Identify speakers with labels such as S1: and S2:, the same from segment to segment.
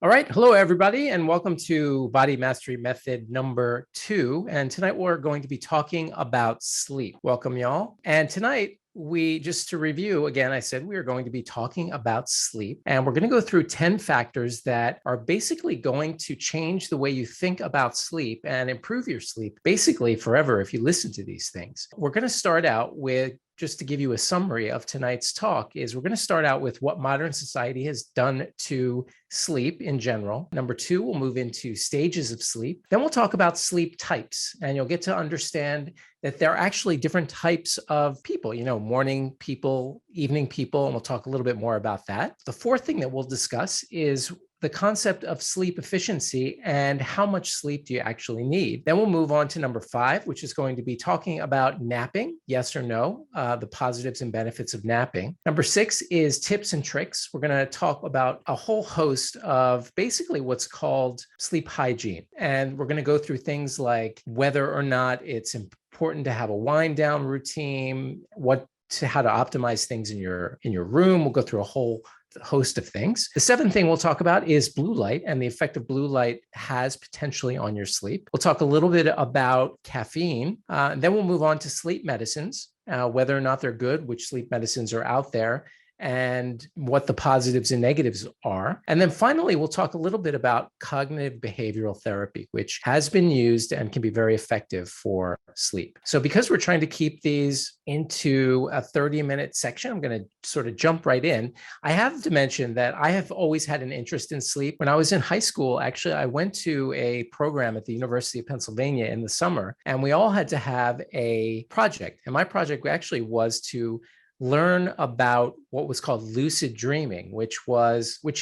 S1: All right. Hello, everybody, and welcome to Body Mastery Method number 2. And tonight we're going to be talking about sleep. Welcome, y'all. And tonight, just to review, again, I said we are going to be talking about sleep, and we're going to go through 10 factors that are basically going to change the way you think about sleep and improve your sleep basically forever if you listen to these things. We're going to start out with, just to give you a summary of tonight's talk, is we're going to start out with what modern society has done to sleep in general. Number 2, we'll move into stages of sleep. Then we'll talk about sleep types, and you'll get to understand that there are actually different types of people, morning people, evening people, and we'll talk a little bit more about that. The fourth thing that we'll discuss is the concept of sleep efficiency and how much sleep do you actually need. Then we'll move on to number 5, which is going to be talking about napping, yes or no, the positives and benefits of napping. Number 6 is tips and tricks. We're going to talk about a whole host of basically what's called sleep hygiene. And we're going to go through things like whether or not it's important to have a wind down routine, how to optimize things in your room. We'll go through a whole host of things. The 7th thing we'll talk about is blue light and the effect of blue light has potentially on your sleep. We'll talk a little bit about caffeine. Then we'll move on to sleep medicines, whether or not they're good, which sleep medicines are out there, and what the positives and negatives are. And then finally, we'll talk a little bit about cognitive behavioral therapy, which has been used and can be very effective for sleep. So because we're trying to keep these into a 30-minute section, I'm going to sort of jump right in. I have to mention that I have always had an interest in sleep. When I was in high school, actually, I went to a program at the University of Pennsylvania in the summer, and we all had to have a project. And my project actually was to learn about what was called lucid dreaming, which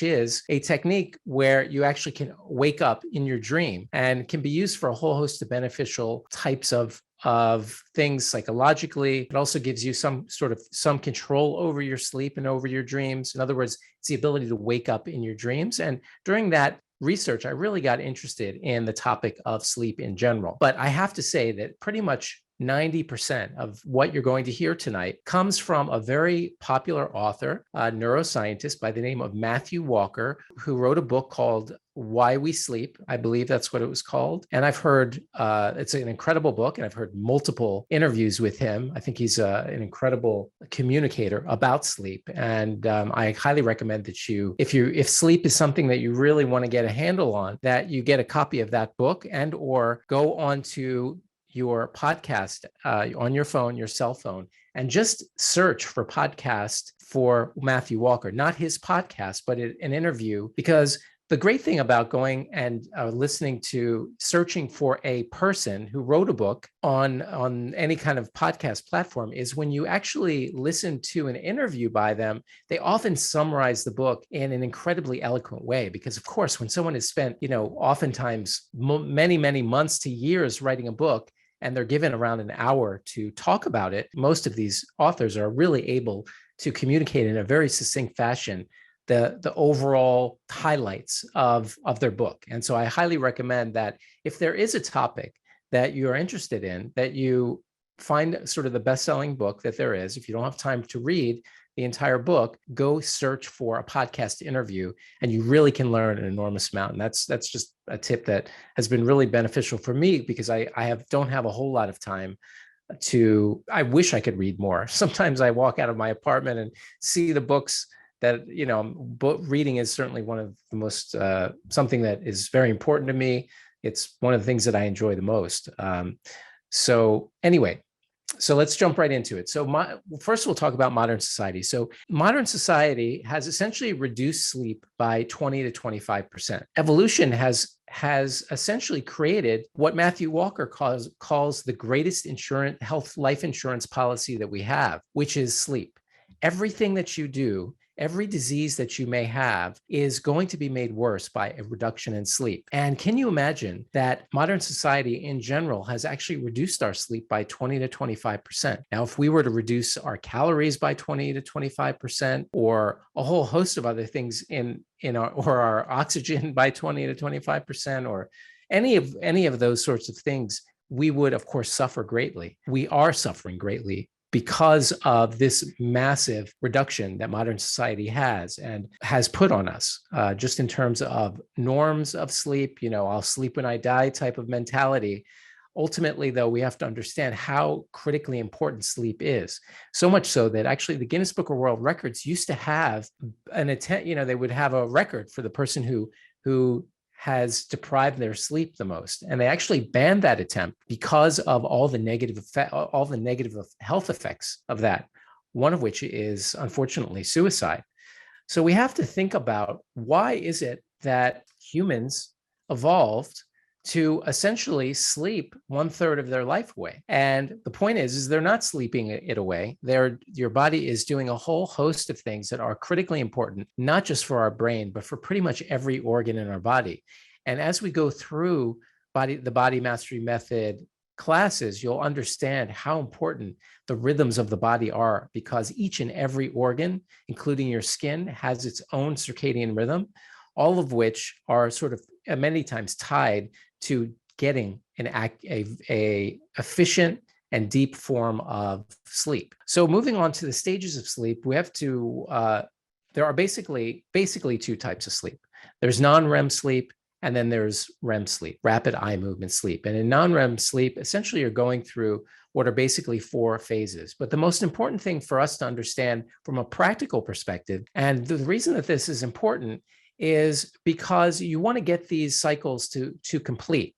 S1: is a technique where you actually can wake up in your dream and can be used for a whole host of beneficial types of things psychologically. It also gives you some control over your sleep and over your dreams. In other words, it's the ability to wake up in your dreams. And during that research, I really got interested in the topic of sleep in general. But I have to say that pretty much 90% of what you're going to hear tonight comes from a very popular author, a neuroscientist by the name of Matthew Walker, who wrote a book called Why We Sleep. I believe that's what it was called. And I've heard it's an incredible book, and I've heard multiple interviews with him. I think he's an incredible communicator about sleep. And I highly recommend that if sleep is something that you really want to get a handle on, that you get a copy of that book and or go on to your podcast on your phone, your cell phone, and just search for podcast for Matthew Walker, not his podcast, but an interview. Because the great thing about going and searching for a person who wrote a book on any kind of podcast platform is when you actually listen to an interview by them, they often summarize the book in an incredibly eloquent way. Because of course, when someone has spent, oftentimes many, many months to years writing a book, and they're given around an hour to talk about it, most of these authors are really able to communicate in a very succinct fashion the overall highlights of their book. And so I highly recommend that if there is a topic that you are interested in, that you find sort of the best-selling book that there is. If you don't have time to read the entire book, go search for a podcast interview, and you really can learn an enormous amount. And that's just a tip that has been really beneficial for me, because I don't have a whole lot of time I wish I could read more. Sometimes I walk out of my apartment and see the books that, book reading is certainly one of the most, something that is very important to me. It's one of the things that I enjoy the most. So let's jump right into it. So first we'll talk about modern society. So modern society has essentially reduced sleep by 20 to 25%. Evolution has essentially created what Matthew Walker calls the greatest life insurance policy that we have, which is sleep. Everything that you do, every disease that you may have is going to be made worse by a reduction in sleep. And can you imagine that modern society in general has actually reduced our sleep by 20 to 25%? Now, if we were to reduce our calories by 20 to 25%, or a whole host of other things or our oxygen by 20 to 25%, or any of those sorts of things, we would, of course, suffer greatly. We are suffering greatly because of this massive reduction that modern society has and has put on us, just in terms of norms of sleep, I'll sleep when I die type of mentality. Ultimately, though, we have to understand how critically important sleep is. So much so that actually the Guinness Book of World Records used to have an attempt, they would have a record for the person who has deprived their sleep the most. And they actually banned that attempt because of all the negative health effects of that, one of which is unfortunately suicide. So we have to think about, why is it that humans evolved to essentially sleep 1/3 of their life away? And the point is they're not sleeping it away. Your body is doing a whole host of things that are critically important, not just for our brain, but for pretty much every organ in our body. And as we go through the Body Mastery Method classes, you'll understand how important the rhythms of the body are, because each and every organ, including your skin, has its own circadian rhythm, all of which are sort of many times tied to getting a efficient and deep form of sleep. So moving on to the stages of sleep, we have to, there are basically two types of sleep. There's non-REM sleep, and then there's REM sleep, rapid eye movement sleep. And in non-REM sleep, essentially you're going through what are basically 4 phases. But the most important thing for us to understand from a practical perspective, and the reason that this is important, is because you want to get these cycles to complete.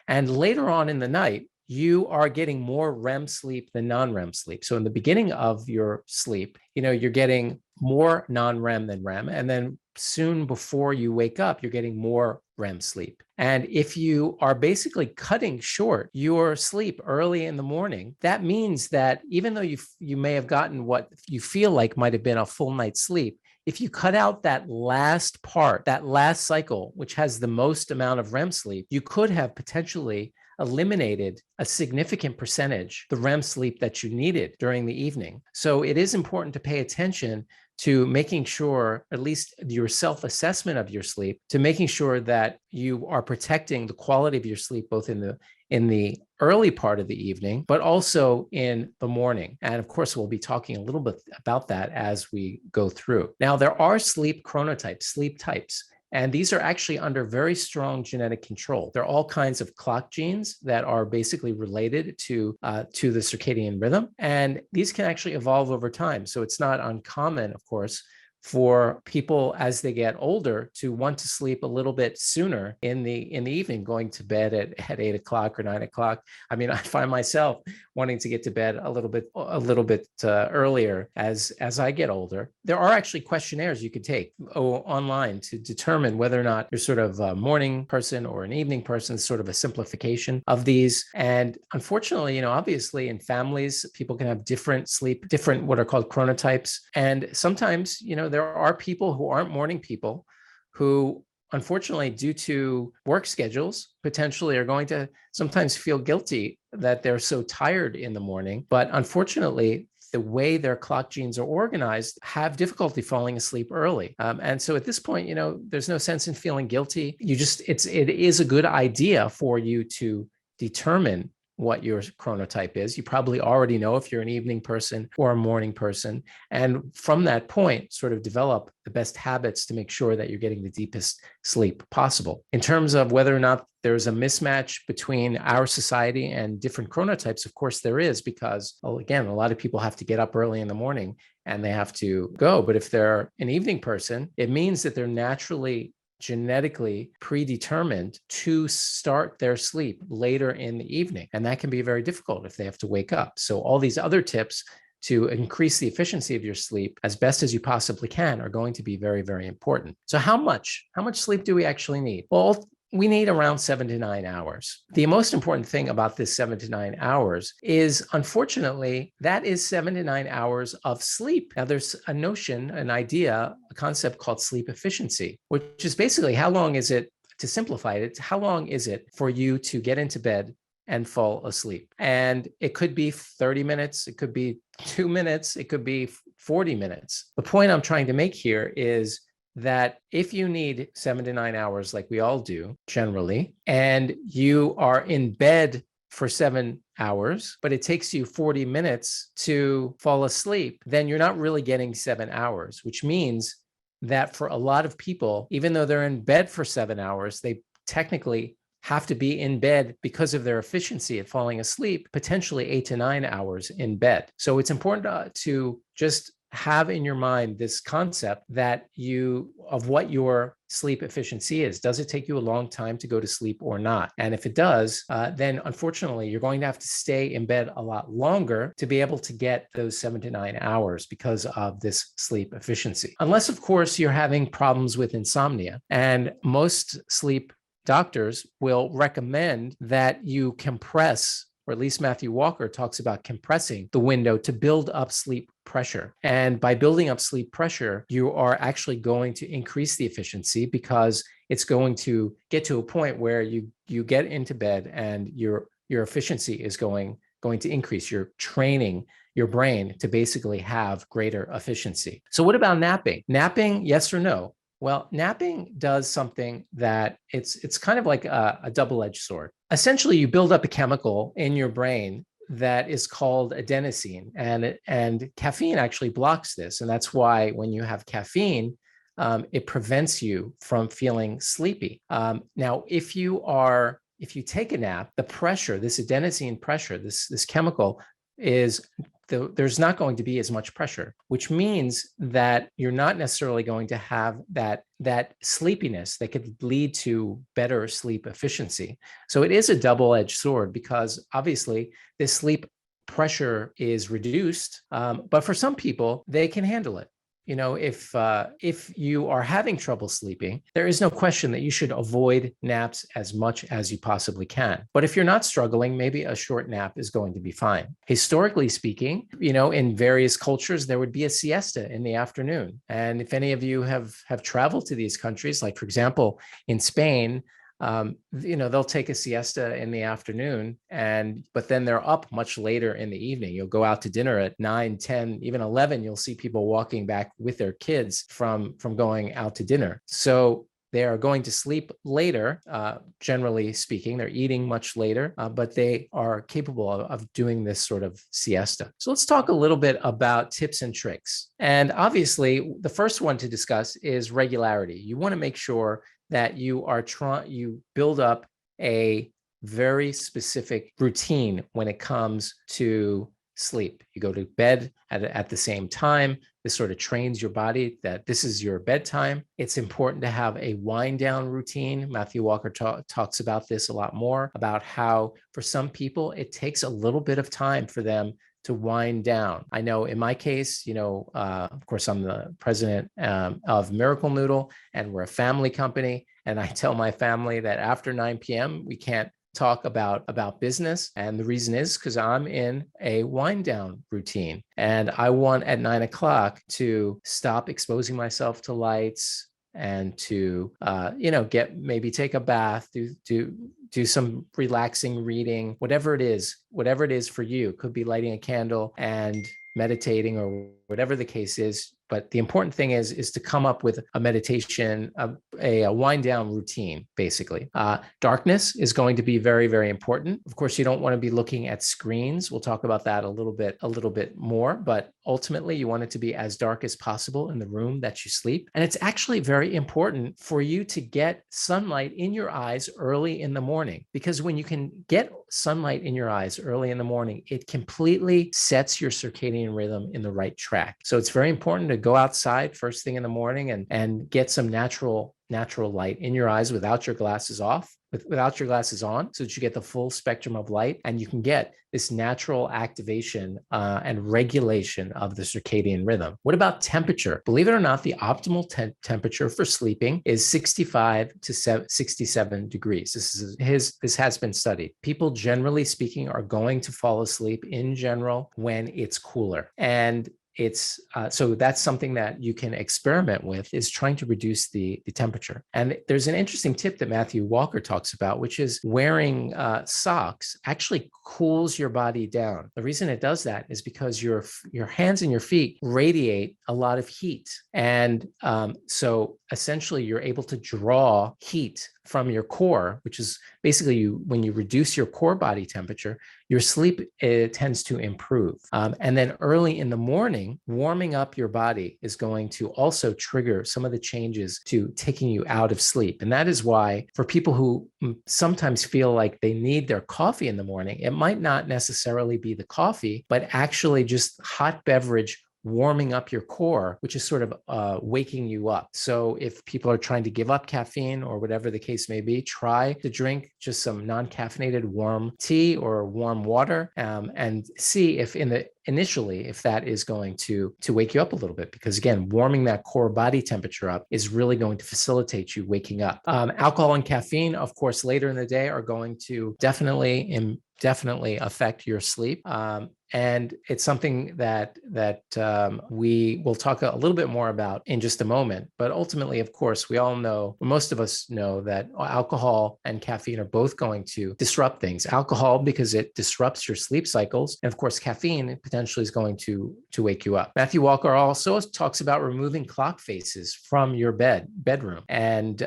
S1: And later on in the night, you are getting more REM sleep than non-REM sleep. So in the beginning of your sleep, you're getting more non-REM than REM. And then soon before you wake up, you're getting more REM sleep. And if you are basically cutting short your sleep early in the morning, that means that even though you may have gotten what you feel like might have been a full night's sleep, if you cut out that last part, that last cycle, which has the most amount of REM sleep, you could have potentially eliminated a significant percentage, the REM sleep that you needed during the evening. So it is important to pay attention to making sure, at least your self-assessment of your sleep, to making sure that you are protecting the quality of your sleep, both in the early part of the evening, but also in the morning. And of course, we'll be talking a little bit about that as we go through. Now, there are sleep chronotypes, sleep types. And these are actually under very strong genetic control. There are all kinds of clock genes that are basically related to the circadian rhythm. And these can actually evolve over time. So it's not uncommon, of course, for people as they get older to want to sleep a little bit sooner in the evening, going to bed at 8 o'clock or 9 o'clock. I mean, I find myself wanting to get to bed a little bit earlier as I get older. There are actually questionnaires you could take online to determine whether or not you're sort of a morning person or an evening person, sort of a simplification of these. And unfortunately, obviously in families, people can have different what are called chronotypes. And sometimes, there are people who aren't morning people who, unfortunately, due to work schedules, potentially are going to sometimes feel guilty that they're so tired in the morning. But unfortunately, the way their clock genes are organized, have difficulty falling asleep early. And so at this point, there's no sense in feeling guilty. It is a good idea for you to determine what your chronotype is. You probably already know if you're an evening person or a morning person. And from that point, sort of develop the best habits to make sure that you're getting the deepest sleep possible. In terms of whether or not there's a mismatch between our society and different chronotypes, of course there is, because, again, a lot of people have to get up early in the morning and they have to go. But if they're an evening person, it means that they're naturally genetically predetermined to start their sleep later in the evening. And that can be very difficult if they have to wake up. So all these other tips to increase the efficiency of your sleep as best as you possibly can are going to be very, very important. So how much sleep do we actually need? Well, we need around 7 to 9 hours. The most important thing about this 7 to 9 hours is, unfortunately, that is 7 to 9 hours of sleep. Now, there's a notion, an idea, a concept called sleep efficiency, which is basically how long is it, to simplify it, how long is it for you to get into bed and fall asleep? And it could be 30 minutes, it could be 2 minutes, it could be 40 minutes. The point I'm trying to make here is that if you need 7 to 9 hours, like we all do generally, and you are in bed for 7 hours, but it takes you 40 minutes to fall asleep, then you're not really getting 7 hours, which means that for a lot of people, even though they're in bed for 7 hours, they technically have to be in bed because of their efficiency at falling asleep, potentially 8 to 9 hours in bed. So it's important to just have in your mind this concept that of what your sleep efficiency is. Does it take you a long time to go to sleep or not? And if it does, then unfortunately, you're going to have to stay in bed a lot longer to be able to get those 7 to 9 hours because of this sleep efficiency. Unless, of course, you're having problems with insomnia. And most sleep doctors will recommend that you compress, or at least Matthew Walker talks about compressing the window to build up sleep pressure. And by building up sleep pressure, you are actually going to increase the efficiency because it's going to get to a point where you get into bed and your efficiency is going to increase. You're training your brain to basically have greater efficiency. So what about napping? Napping, yes or no? Well, napping does something that it's kind of like a double-edged sword. Essentially, you build up a chemical in your brain that is called adenosine, and caffeine actually blocks this. And that's why when you have caffeine, it prevents you from feeling sleepy. Now, if you take a nap, the pressure, this adenosine pressure, this chemical there's not going to be as much pressure, which means that you're not necessarily going to have that sleepiness that could lead to better sleep efficiency. So it is a double-edged sword because obviously this sleep pressure is reduced, but for some people, they can handle it. You know, if you are having trouble sleeping, there is no question that you should avoid naps as much as you possibly can. But if you're not struggling, maybe a short nap is going to be fine. Historically speaking, you know, in various cultures, there would be a siesta in the afternoon. And if any of you have traveled to these countries, like for example, in Spain, you know, they'll take a siesta in the afternoon, but then they're up much later in the evening. You'll go out to dinner at 9, 10, even 11. You'll see people walking back with their kids from going out to dinner. So they are going to sleep later, generally speaking. They're eating much later, but they are capable of doing this sort of siesta. So let's talk a little bit about tips and tricks. And obviously, the first one to discuss is regularity. You want to make sure that you build up a very specific routine when it comes to sleep. You go to bed at the same time. This sort of trains your body that this is your bedtime. It's important to have a wind down routine. Matthew Walker talks about this a lot more, about how for some people, it takes a little bit of time for them to wind down. I know in my case, you know, of course, I'm the president of Miracle Noodle, and we're a family company. And I tell my family that after 9 p.m., we can't talk about business. And the reason is because I'm in a wind down routine. And I want at 9 o'clock to stop exposing myself to lights and to, you know, take a bath, do some relaxing reading, whatever it is for you. It could be lighting a candle and meditating or whatever the case is. But the important thing is to come up with a meditation, a wind down routine, basically. Darkness is going to be very, very important. Of course, you don't want to be looking at screens. We'll talk about that a little bit more, but ultimately you want it to be as dark as possible in the room that you sleep. And it's actually very important for you to get sunlight in your eyes early in the morning, because when you can get sunlight in your eyes early in the morning, it completely sets your circadian rhythm in the right track. So it's very important to go outside first thing in the morning and get some natural light in your eyes without your glasses on, so that you get the full spectrum of light and you can get this natural activation and regulation of the circadian rhythm. What about temperature? Believe it or not, the optimal temperature for sleeping is 65 to 67 degrees. This has been studied. People, generally speaking, are going to fall asleep in general when it's cooler. And it's so that's something that you can experiment with, is trying to reduce the temperature. And there's an interesting tip that Matthew Walker talks about, which is wearing socks actually cools your body down. The reason it does that is because your hands and your feet radiate a lot of heat. And so essentially you're able to draw heat from your core, which is basically when you reduce your core body temperature, your sleep tends to improve. And then early in the morning, warming up your body is going to also trigger some of the changes to taking you out of sleep. And that is why for people who sometimes feel like they need their coffee in the morning, it might not necessarily be the coffee, but actually just hot beverage warming up your core, which is sort of waking you up. So if people are trying to give up caffeine or whatever the case may be, try to drink just some non-caffeinated warm tea or warm water, and see if initially if that is going to wake you up a little bit, because again, warming that core body temperature up is really going to facilitate you waking up. Alcohol and caffeine, of course, later in the day are going to definitely affect your sleep. And it's something that we will talk a little bit more about in just a moment. But ultimately, of course, we all know, most of us know, that alcohol and caffeine are both going to disrupt things. Alcohol, because it disrupts your sleep cycles. And of course, caffeine potentially is going to wake you up. Matthew Walker also talks about removing clock faces from your bedroom. And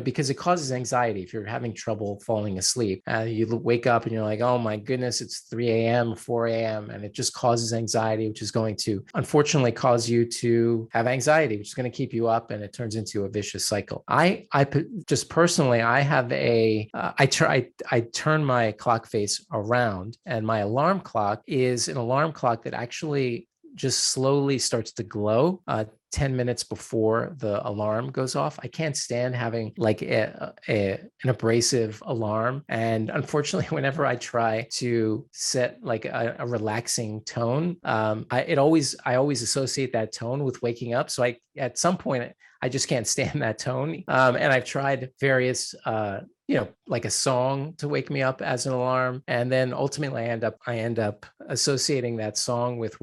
S1: because it causes anxiety. If you're having trouble falling asleep, you wake up and you're like, oh my goodness, it's 3 a.m., 4 a.m. And it just causes anxiety, which is going to unfortunately cause you to have anxiety, which is going to keep you up, and it turns into a vicious cycle. I just personally, I have I turn my clock face around, and my alarm clock is an alarm clock that actually just slowly starts to glow 10 minutes before the alarm goes off. I can't stand having like an abrasive alarm. And unfortunately, whenever I try to set like a relaxing tone, I always associate that tone with waking up. So at some point, I just can't stand that tone. And I've tried various like a song to wake me up as an alarm. And then ultimately I end up associating that song with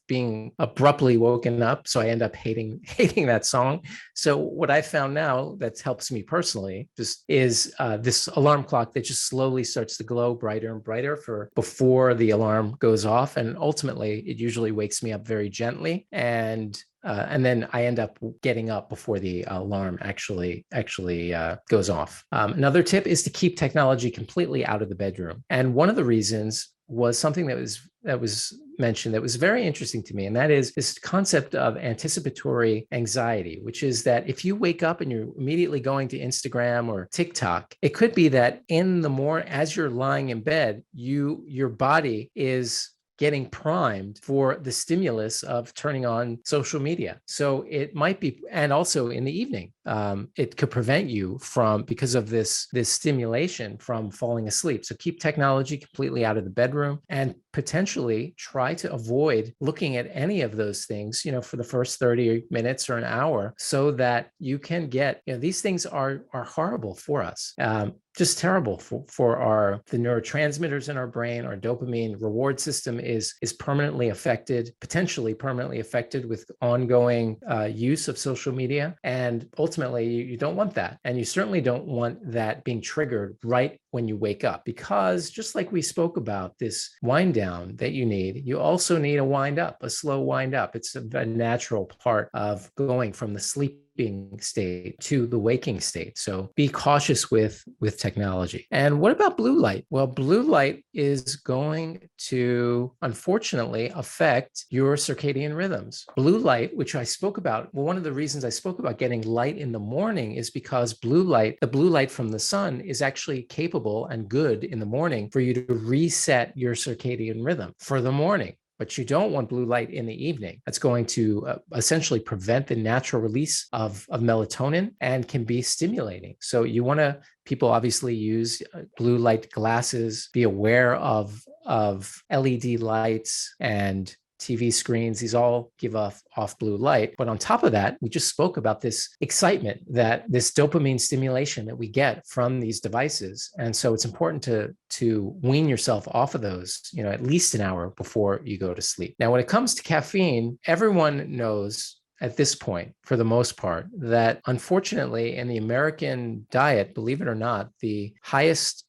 S1: being abruptly woken up. So I end up hating that song. So what I found now that helps me personally just is this alarm clock that just slowly starts to glow brighter and brighter before the alarm goes off. And ultimately it usually wakes me up very gently. And then I end up getting up before the alarm actually goes off. Another tip is to keep technology completely out of the bedroom. And one of the reasons was something that was mentioned that was very interesting to me, and that is this concept of anticipatory anxiety, which is that if you wake up and you're immediately going to Instagram or TikTok, it could be that as you're lying in bed, your body is getting primed for the stimulus of turning on social media. So it might be, and also in the evening, it could prevent you because of this stimulation from falling asleep. So keep technology completely out of the bedroom, and potentially try to avoid looking at any of those things, for the first 30 minutes or an hour, so that you can get, these things are horrible for us. Just terrible for the neurotransmitters in our brain. Our dopamine reward system is potentially permanently affected with ongoing use of social media. And ultimately, you don't want that. And you certainly don't want that being triggered right when you wake up, because just like we spoke about this wind down that you also need a wind up, a slow wind up. It's a natural part of going from the sleeping state to the waking state. So be cautious with technology. And what about blue light? Well, blue light is going to unfortunately affect your circadian rhythms. Blue light, which I spoke about, one of the reasons I spoke about getting light in the morning is because the blue light from the sun is actually capable and good in the morning for you to reset your circadian rhythm for the morning. But you don't want blue light in the evening. That's going to essentially prevent the natural release of melatonin and can be stimulating. So people obviously use blue light glasses, be aware of LED lights and TV screens. These all give off blue light. But on top of that, we just spoke about this excitement, this dopamine stimulation that we get from these devices. And so it's important to wean yourself off of those, at least an hour before you go to sleep. Now, when it comes to caffeine, everyone knows at this point, for the most part, that unfortunately in the American diet, believe it or not, the highest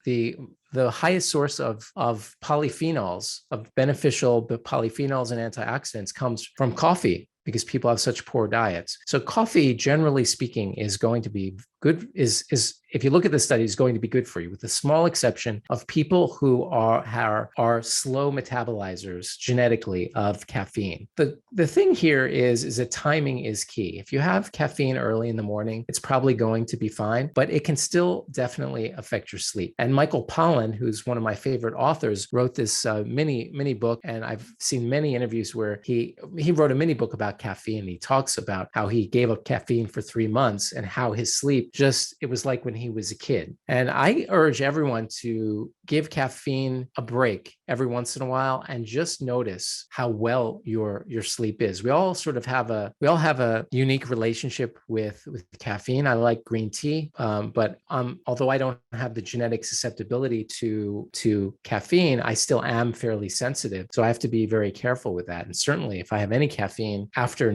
S1: source of polyphenols, of beneficial polyphenols and antioxidants, comes from coffee, because people have such poor diets. So coffee, generally speaking, is going to be good, is if you look at the study, is going to be good for you, with the small exception of people who are slow metabolizers genetically of caffeine. The thing here is that timing is key. If you have caffeine early in the morning, it's probably going to be fine, but it can still definitely affect your sleep. And Michael Pollan, who's one of my favorite authors, wrote this mini book, and I've seen many interviews where he wrote a mini book about caffeine. He talks about how he gave up caffeine for 3 months and how his sleep it was like when he was a kid. And I urge everyone to give caffeine a break every once in a while and just notice how well your sleep is. We all have a unique relationship with caffeine. I like green tea, but although I don't have the genetic susceptibility to caffeine, I still am fairly sensitive. So I have to be very careful with that. And certainly if I have any caffeine after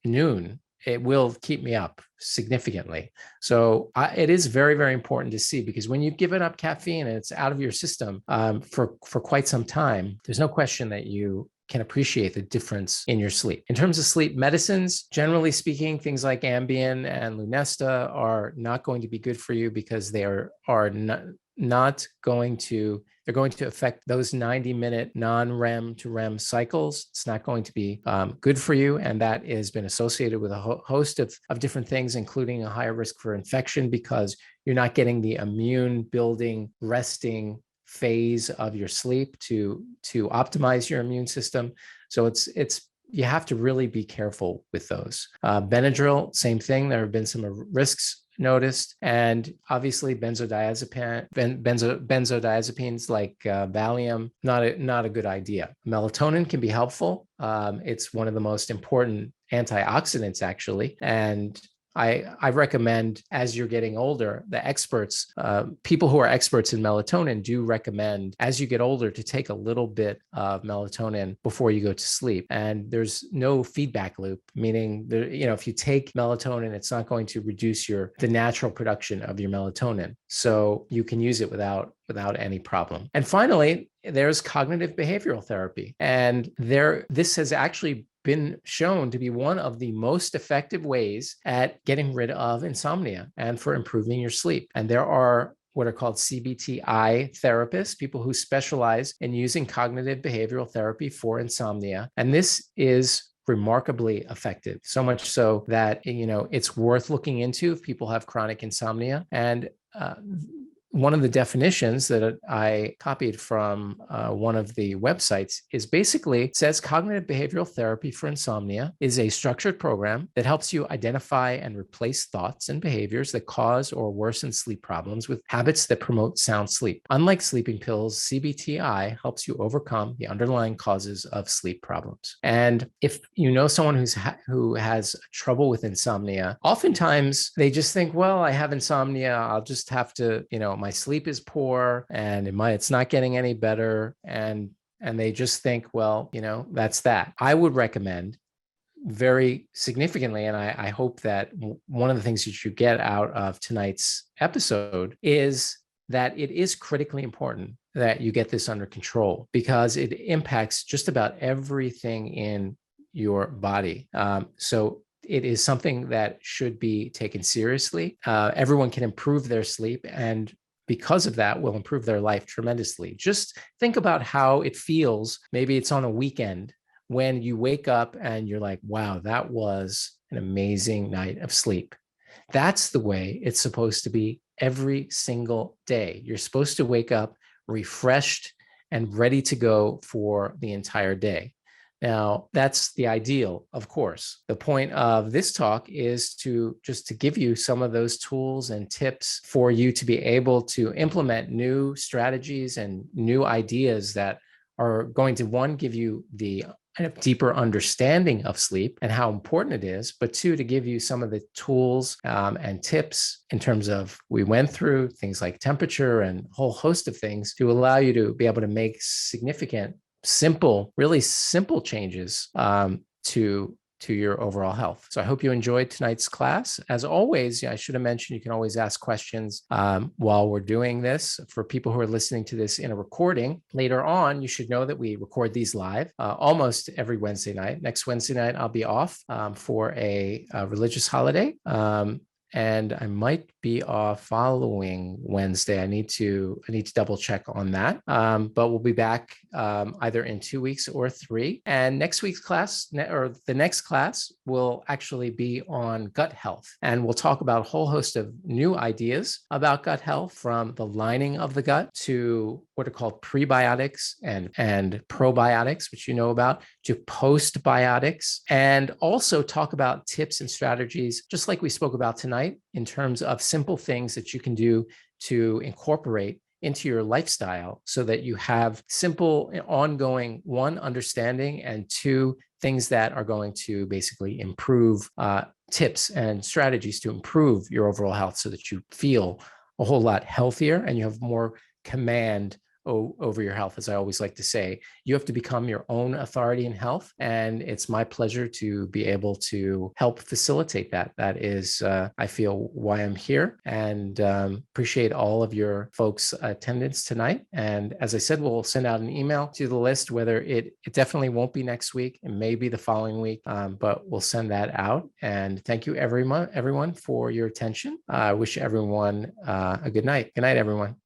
S1: noon, it will keep me up significantly. So it is very, very important to see, because when you've given up caffeine and it's out of your system for quite some time, there's no question that you can appreciate the difference in your sleep. In terms of sleep medicines, generally speaking, things like Ambien and Lunesta are not going to be good for you, because they are not going to, they're going to affect those 90-minute non-REM to REM cycles. It's not going to be good for you. And that has been associated with a host of different things, including a higher risk for infection, because you're not getting the immune building, resting phase of your sleep to optimize your immune system. So you have to really be careful with those. Benadryl, same thing. There have been some risks noticed, and obviously benzodiazepines like Valium, not a good idea. Melatonin can be helpful. It's one of the most important antioxidants, actually, and I recommend, as you're getting older, the experts, people who are experts in melatonin, do recommend as you get older to take a little bit of melatonin before you go to sleep. And there's no feedback loop, meaning if you take melatonin, it's not going to reduce the natural production of your melatonin. So you can use it without any problem. And finally, there's cognitive behavioral therapy. And this has actually been shown to be one of the most effective ways at getting rid of insomnia and for improving your sleep. And there are what are called CBTI therapists, people who specialize in using cognitive behavioral therapy for insomnia. And this is remarkably effective, so much so that it's worth looking into if people have chronic insomnia. And one of the definitions that I copied from one of the websites is basically says cognitive behavioral therapy for insomnia is a structured program that helps you identify and replace thoughts and behaviors that cause or worsen sleep problems with habits that promote sound sleep. Unlike sleeping pills, CBTI helps you overcome the underlying causes of sleep problems. And if you know someone who has trouble with insomnia, oftentimes they just think, well, I have insomnia, I'll just have to, my sleep is poor and it's not getting any better. And they just think, well, that's that. I would recommend very significantly, and I hope that one of the things that you get out of tonight's episode is that it is critically important that you get this under control, because it impacts just about everything in your body. So it is something that should be taken seriously. Everyone can improve their sleep, and because of that, will improve their life tremendously. Just think about how it feels. Maybe it's on a weekend when you wake up and you're like, wow, that was an amazing night of sleep. That's the way it's supposed to be every single day. You're supposed to wake up refreshed and ready to go for the entire day. Now, that's the ideal, of course. The point of this talk is to give you some of those tools and tips for you to be able to implement new strategies and new ideas that are going to, one, give you the kind of deeper understanding of sleep and how important it is, but two, to give you some of the tools and tips in terms of, we went through things like temperature and a whole host of things to allow you to be able to make significant, really simple changes to your overall health. So I hope you enjoyed tonight's class. As always, I should have mentioned, you can always ask questions while we're doing this. For people who are listening to this in a recording later on, you should know that we record these live almost every Wednesday night. Next Wednesday night, I'll be off for a religious holiday. and I might be off following Wednesday. I need to double check on that. But we'll be back either in 2 weeks or 3. And next week's class, or the next class, will actually be on gut health, and we'll talk about a whole host of new ideas about gut health, from the lining of the gut to what are called prebiotics and probiotics, which you know about, to postbiotics, and also talk about tips and strategies, just like we spoke about tonight, in terms of simple things that you can do to incorporate into your lifestyle so that you have simple, ongoing, one, understanding, and two, things that are going to basically improve tips and strategies to improve your overall health so that you feel a whole lot healthier and you have more command over your health. As I always like to say, you have to become your own authority in health. And it's my pleasure to be able to help facilitate that. That is, I feel, why I'm here, and appreciate all of your folks' attendance tonight. And as I said, we'll send out an email to the list, whether it definitely won't be next week. It may be the following week, but we'll send that out. And thank you, everyone, for your attention. I wish everyone a good night. Good night, everyone.